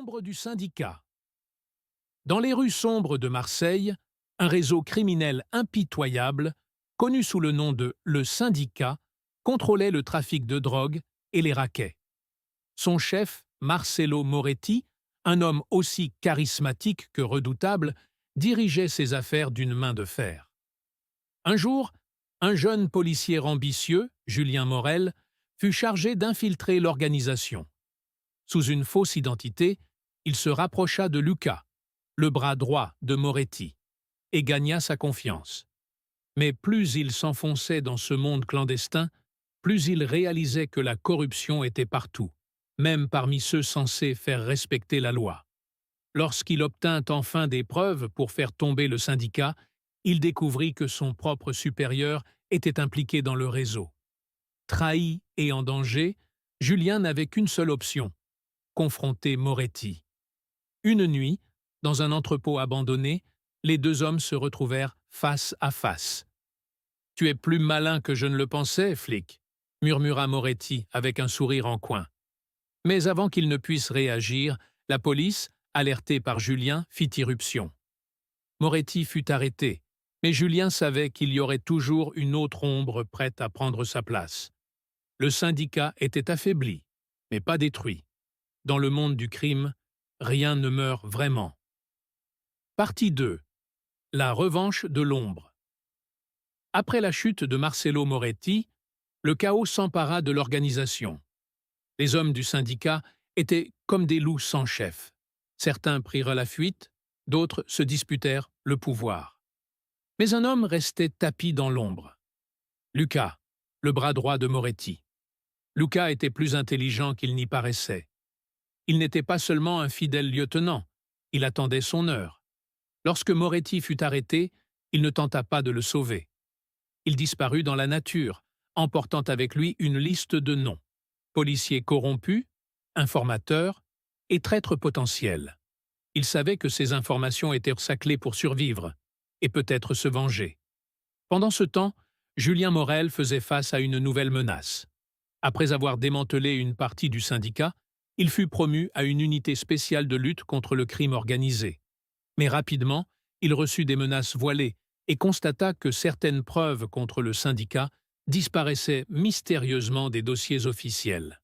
L'ombre du syndicat. Dans les rues sombres de Marseille, un réseau criminel impitoyable, connu sous le nom de «le syndicat», contrôlait le trafic de drogue et les raquets. Son chef, Marcello Moretti, un homme aussi charismatique que redoutable, dirigeait ses affaires d'une main de fer. Un jour, un jeune policier ambitieux, Julien Morel, fut chargé d'infiltrer l'organisation. Sous une fausse identité, il se rapprocha de Luca, le bras droit de Moretti, et gagna sa confiance. Mais plus il s'enfonçait dans ce monde clandestin, plus il réalisait que la corruption était partout, même parmi ceux censés faire respecter la loi. Lorsqu'il obtint enfin des preuves pour faire tomber le syndicat, il découvrit que son propre supérieur était impliqué dans le réseau. Trahi et en danger, Julien n'avait qu'une seule option: confronter Moretti. Une nuit, dans un entrepôt abandonné, les deux hommes se retrouvèrent face à face. « Tu es plus malin que je ne le pensais, flic », murmura Moretti avec un sourire en coin. Mais avant qu'il ne puisse réagir, la police, alertée par Julien, fit irruption. Moretti fut arrêté, mais Julien savait qu'il y aurait toujours une autre ombre prête à prendre sa place. Le syndicat était affaibli, mais pas détruit. Dans le monde du crime, rien ne meurt vraiment. Partie 2. La revanche de l'ombre. Après la chute de Marcello Moretti, le chaos s'empara de l'organisation. Les hommes du syndicat étaient comme des loups sans chef. Certains prirent la fuite, d'autres se disputèrent le pouvoir. Mais un homme restait tapi dans l'ombre. Luca, le bras droit de Moretti. Luca était plus intelligent qu'il n'y paraissait. Il n'était pas seulement un fidèle lieutenant, il attendait son heure. Lorsque Moretti fut arrêté, il ne tenta pas de le sauver. Il disparut dans la nature, emportant avec lui une liste de noms: policiers corrompus, informateurs et traîtres potentiels. Il savait que ces informations étaient sa clé pour survivre et peut-être se venger. Pendant ce temps, Julien Morel faisait face à une nouvelle menace. Après avoir démantelé une partie du syndicat, il fut promu à une unité spéciale de lutte contre le crime organisé. Mais rapidement, il reçut des menaces voilées et constata que certaines preuves contre le syndicat disparaissaient mystérieusement des dossiers officiels.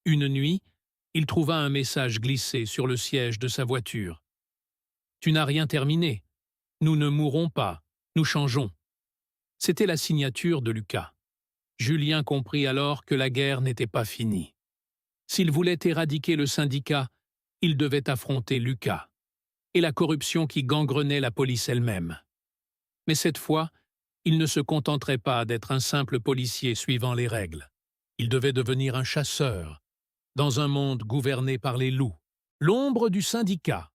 Une nuit, il trouva un message glissé sur le siège de sa voiture. « Tu n'as rien terminé. Nous ne mourrons pas. Nous changeons. » C'était la signature de Luca. Julien comprit alors que la guerre n'était pas finie. S'il voulait éradiquer le syndicat, il devait affronter Luca et la corruption qui gangrenait la police elle-même. Mais cette fois, il ne se contenterait pas d'être un simple policier suivant les règles. Il devait devenir un chasseur, dans un monde gouverné par les loups. L'ombre du syndicat.